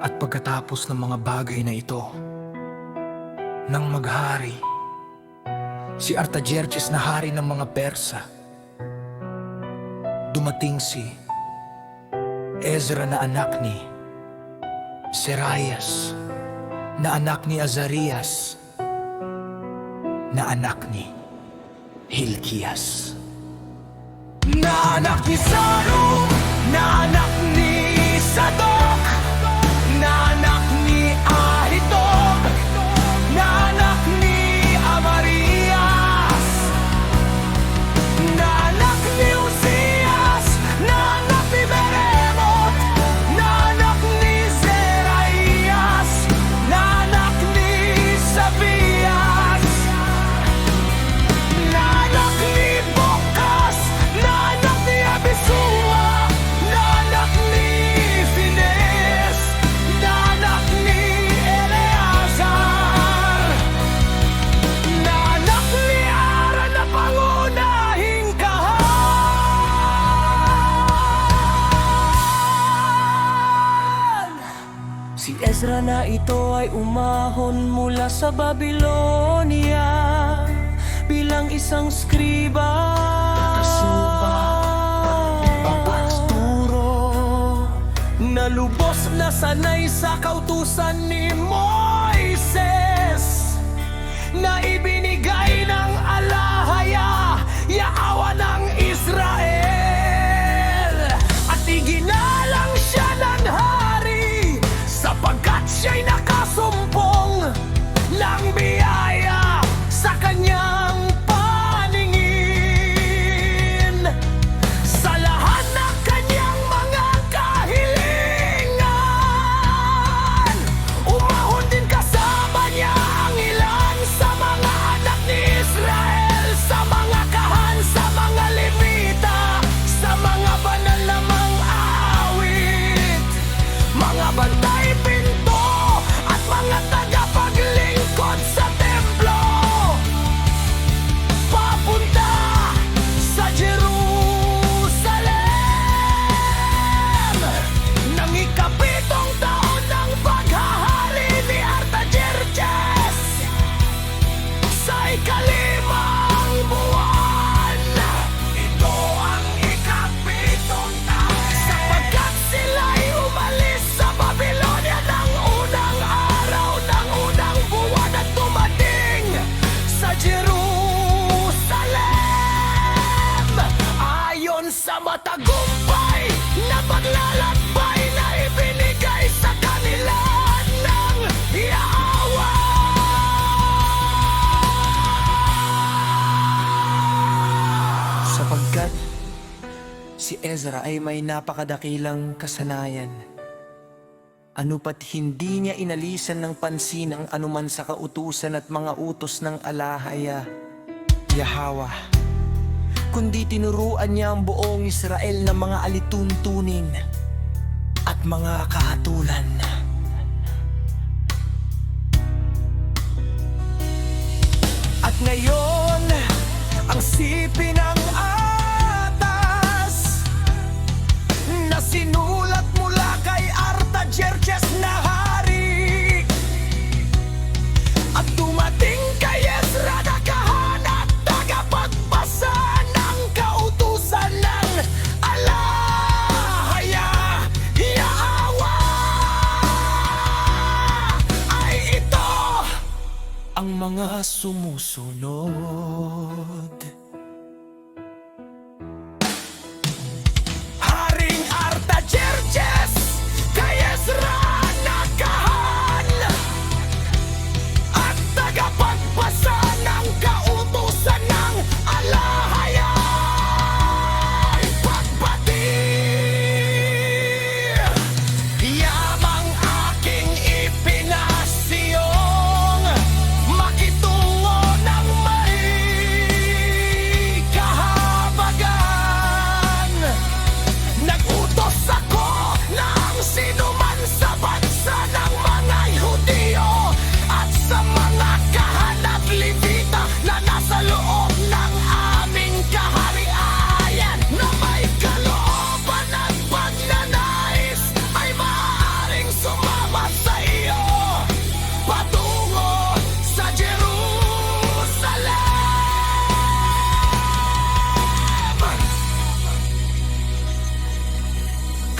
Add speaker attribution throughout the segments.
Speaker 1: At pagkatapos ng mga bagay na ito, nang maghari, si Artajerjes na hari ng mga Persa, dumating si Ezra na anak ni Seraias, na anak ni Azarias, na anak ni Hilkias, na anak ni Salum, na anak ni Sadok, na anak ni Ahitob, na anak ni Amarias, na anak ni Uzias, na anak ni Meremot, na anak ni Zeraias, na anak ni Sabias, na anak ni Bokas, na anak ni Abisua, na anak ni Fines, na anak ni Eleazar, na anak ni Aaron na pangunahing kahan.
Speaker 2: Si Ezra na ito ay umahon mula sa Babylonia bilang isang skriba. Pagpasturo na lubos na sanay sa kautusan ni Moises na ibinigay ng alahaya, Yahwa ng Israel. At iginalang siya ng hari sapagkat siya'y nakasumpong ng biyaya sa kanyang paningin. Sa lahat ng kanyang mga kahilingan, umahon din kasama niya ang ilan sa mga anak ni Israel, sa mga kahan, sa mga Levita, sa mga banal na mang-awit, mga bantay pinto at mga tagapaglingkod sa templo, papunta sa Jerusalem. Nang ikapitong taon ng paghahari ni Artajerjes, sa ikalimang buwan, ito ang ikapitong taon, sapagkat sila'y umalis sa Babylonia ng unang araw ng unang buwan at dumating sa Jerusalem. Ayon sa matagumpay na paglalakbay na ibinigay sa kanila ng Yahwa. Sapagkat si Ezra ay may napakadakilang kasanayan, ano pat hindi niya inalisan ng pansin ang anuman sa kautusan at mga utos ng alahaya, Yahwa, kundi tinuruan niya ang buong Israel ng mga alituntunin at mga kahatulan. At ngayon, ang sipi ng atas na sinulat mula kay Artajerjes na hari at dumating kay Ezra na kahan at tagapagpasa ng kautusan ng alahaya, Yahwa, ay ito ang mga sumusunod. Haring Artajerjes kay Ezra na kahan at tagapagpasa ng kautusan ng alahaya, ipagbati. Yamang aking ipinasiyong makitungo ng mahiyain.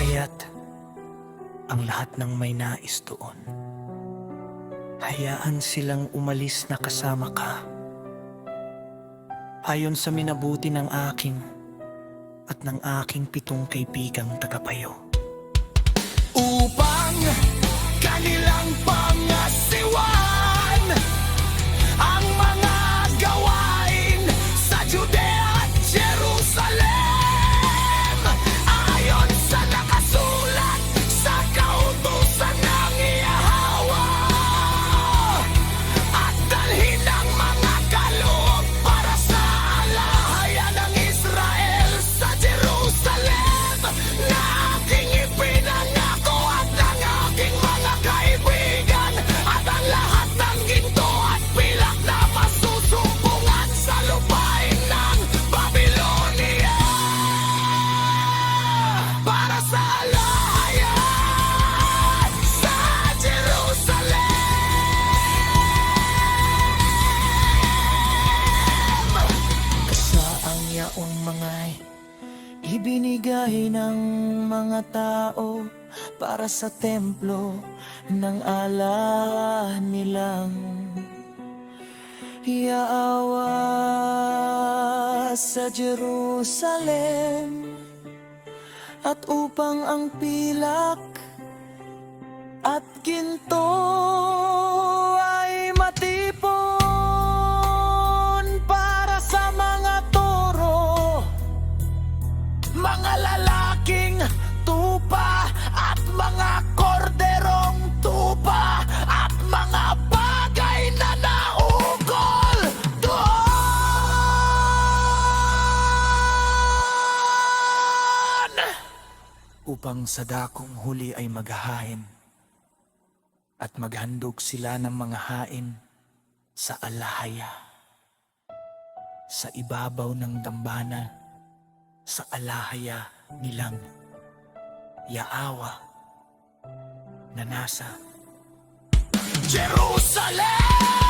Speaker 2: Kaya't ang lahat ng may nais doon, hayaan silang umalis na kasama ka. Ayon sa minabuti ng aking at ng aking 7 kaibigang tagapayo.
Speaker 1: Upang kanilang pangasiwan ang mga gawain sa Judea at Jerusalem, ayon sa nakasulat sa kautusan ng Yahawa, at dalhin ang mga kaloob para sa alahayan ng Israel sa Jerusalem, na aking ipinangako at ng aking mga kaibigan, at ang lahat ng ginto at pilak na masusumpungan sa lupain ng Babylonia para sa alahayan sa Jerusalem.
Speaker 2: Kasaang yaong mangay ibinigay ng mga tao para sa templo ng ala nilang Yahwa sa Jerusalem, at upang ang pilak at ginto ay matipon para sa mga toro, mga lalaking tupa at mga korderong tupa, at mga bagay na naukol doon, upang sa dakong huli ay maghahain at maghandog sila ng mga hain sa alahaya, sa ibabaw ng dambana, sa alahaya nilang Yahwa na nasa
Speaker 1: Jerusalem.